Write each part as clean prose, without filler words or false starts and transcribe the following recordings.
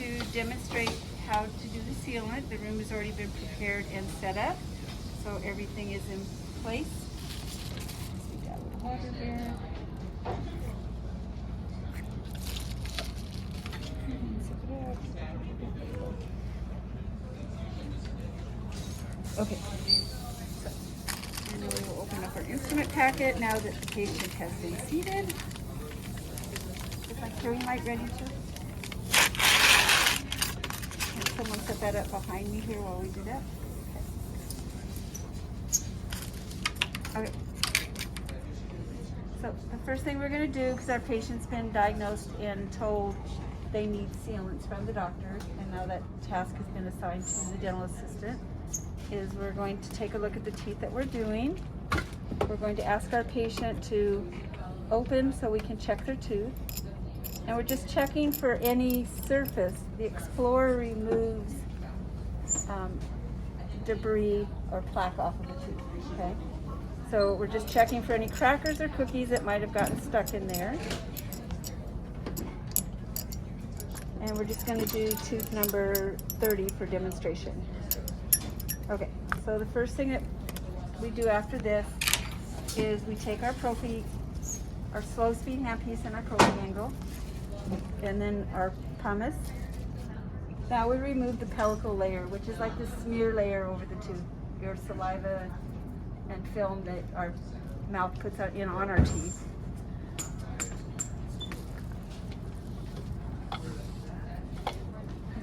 to demonstrate how to do the sealant. The room has already been prepared and set up, so everything is in place. We got water there. Okay, so and then we will open up our instrument packet now that the patient has been seated. Is my carrying light ready to? Can someone set that up behind me here while we do that? Okay. So the first thing we're going to do, because our patient's been diagnosed and told they need sealants from the doctor, and now that task has been assigned to the dental assistant, is we're going to take a look at the teeth that we're doing. We're going to ask our patient to open so we can check their tooth. And we're just checking for any surface. The Explorer removes debris or plaque off of the tooth, okay? So we're just checking for any crackers or cookies that might have gotten stuck in there. And we're just going to do tooth number 30 for demonstration. Okay, so the first thing that we do after this is we take our prophy, our slow speed handpiece and our prophy angle, and then our pumice. Now we remove the pellicle layer, which is like the smear layer over the tooth, your saliva and film that our mouth puts out on our teeth.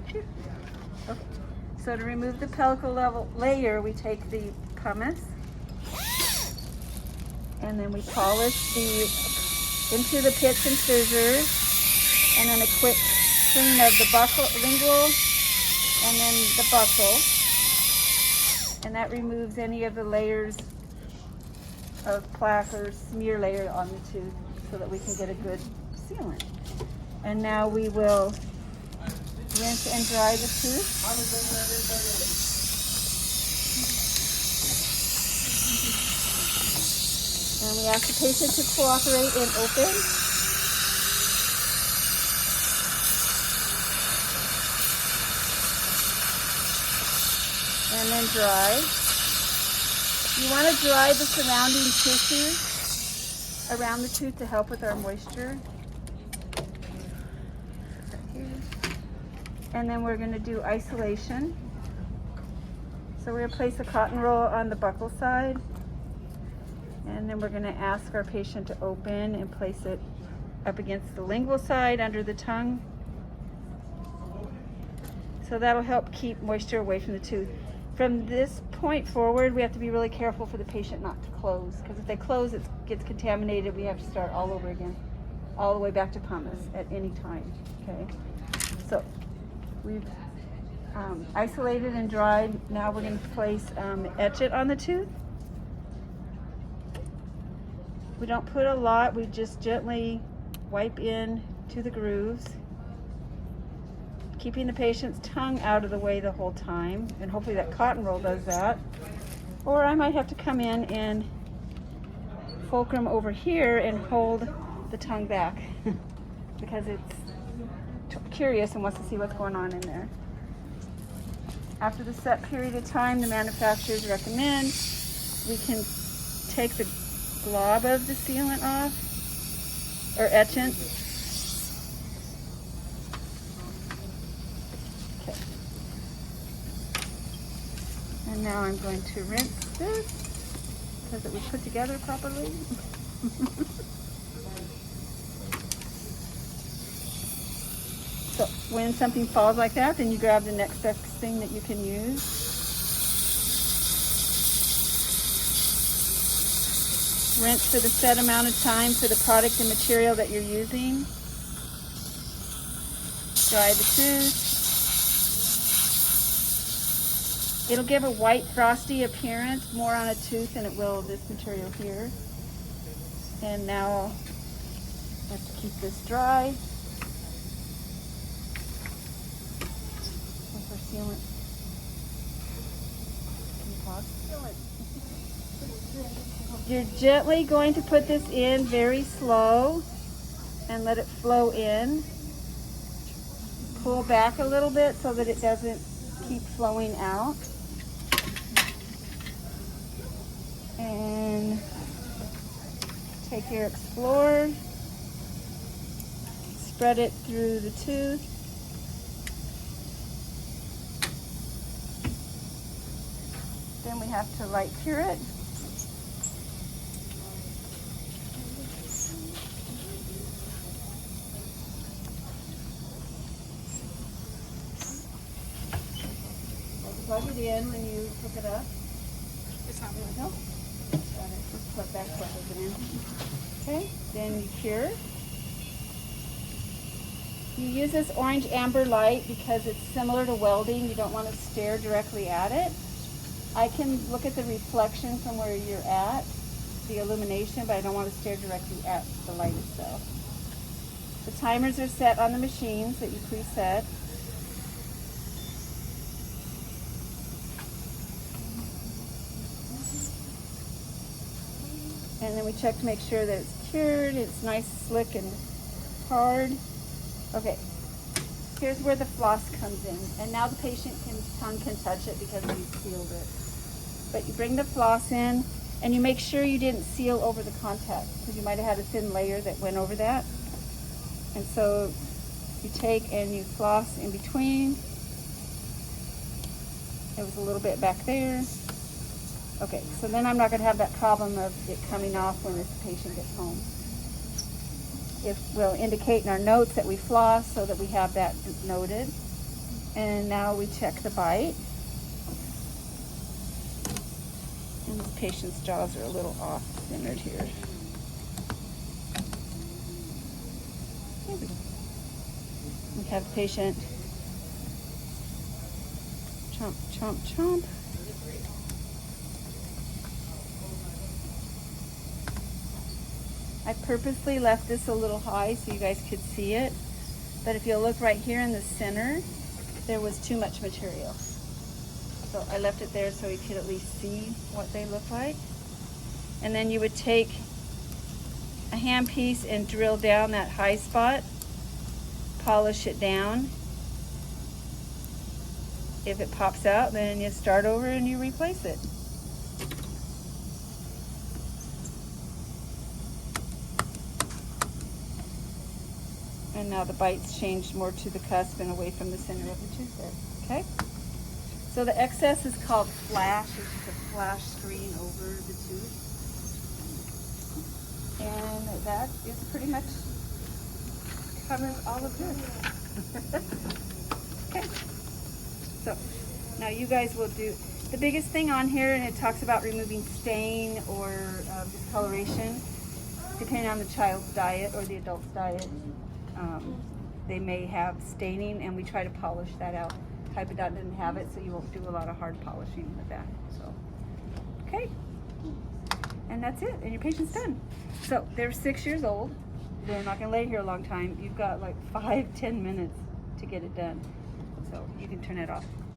Okay. So to remove the pellicle layer, we take the pumice and then we polish into the pits and scissors, and then a quick clean of the lingual and then the buccal, and that removes any of the layers of plaque or smear layer on the tooth so that we can get a good sealant. And now we will rinse and dry the tooth. And we ask the patient to cooperate and open. And then dry. You want to dry the surrounding tissue around the tooth to help with our moisture. And then we're going to do isolation. So we're going to place a cotton roll on the buccal side, and then we're going to ask our patient to open and place it up against the lingual side under the tongue. So that'll help keep moisture away from the tooth. From this point forward, we have to be really careful for the patient not to close, because if they close, it gets contaminated. We have to start all over again, all the way back to pumice at any time. Okay, so we've isolated and dried. Now we're going to place etch it on the tooth. We don't put a lot. We just gently wipe in to the grooves, keeping the patient's tongue out of the way the whole time, and hopefully that cotton roll does that. Or I might have to come in and fulcrum over here and hold the tongue back because it's curious and wants to see what's going on in there. After the set period of time, the manufacturers recommend we can take the glob of the sealant off, or etchant. Okay. And now I'm going to rinse this because it was put together properly. So when something falls like that, then you grab the next best thing that you can use. Rinse for the set amount of time for the product and material that you're using. Dry the tooth. It'll give a white frosty appearance more on a tooth than it will this material here. And now I have to keep this dry. Sealant. You're gently going to put this in very slow and let it flow in. pull back a little bit so that it doesn't keep flowing out. And take your Explorer, spread it through the tooth. Then we have to light cure it. Plug it in when you hook it up. It's not There we really. go. Got it. Just plug that plug it in. Okay, then you cure. You use this orange amber light because it's similar to welding. You don't want to stare directly at it. I can look at the reflection from where you're at, the illumination, but I don't want to stare directly at the light itself. The timers are set on the machines that you preset. And then we check to make sure that it's cured, it's nice, slick, and hard. Okay, here's where the floss comes in. And now the tongue can touch it because we sealed it. But you bring the floss in, and you make sure you didn't seal over the contact, because you might have had a thin layer that went over that. And so you take and you floss in between. It was a little bit back there. Okay, so then I'm not going to have that problem of it coming off when this patient gets home. We'll indicate in our notes that we floss so that we have that noted. And now we check the bite. And this patient's jaws are a little off-centered here. We have the patient chomp, chomp, chomp. I purposely left this a little high so you guys could see it. But if you'll look right here in the center, there was too much material. So I left it there so you could at least see what they look like. And then you would take a handpiece and drill down that high spot, polish it down. If it pops out, then you start over and you replace it. And now the bite's changed more to the cusp and away from the center of the tooth there, okay? So the excess is called flash. It's just a flash screen over the tooth. And that is pretty much covers all of this. Okay, so now you guys will do, the biggest thing on here, and it talks about removing stain or discoloration, depending on the child's diet or the adult's diet. They may have staining, and we try to polish that out. Typodont didn't have it, so you won't do a lot of hard polishing with that. So, okay, and that's it, and your patient's done. So they're 6 years old. They're not gonna lay here a long time. You've got like 5-10 minutes to get it done. So you can turn it off.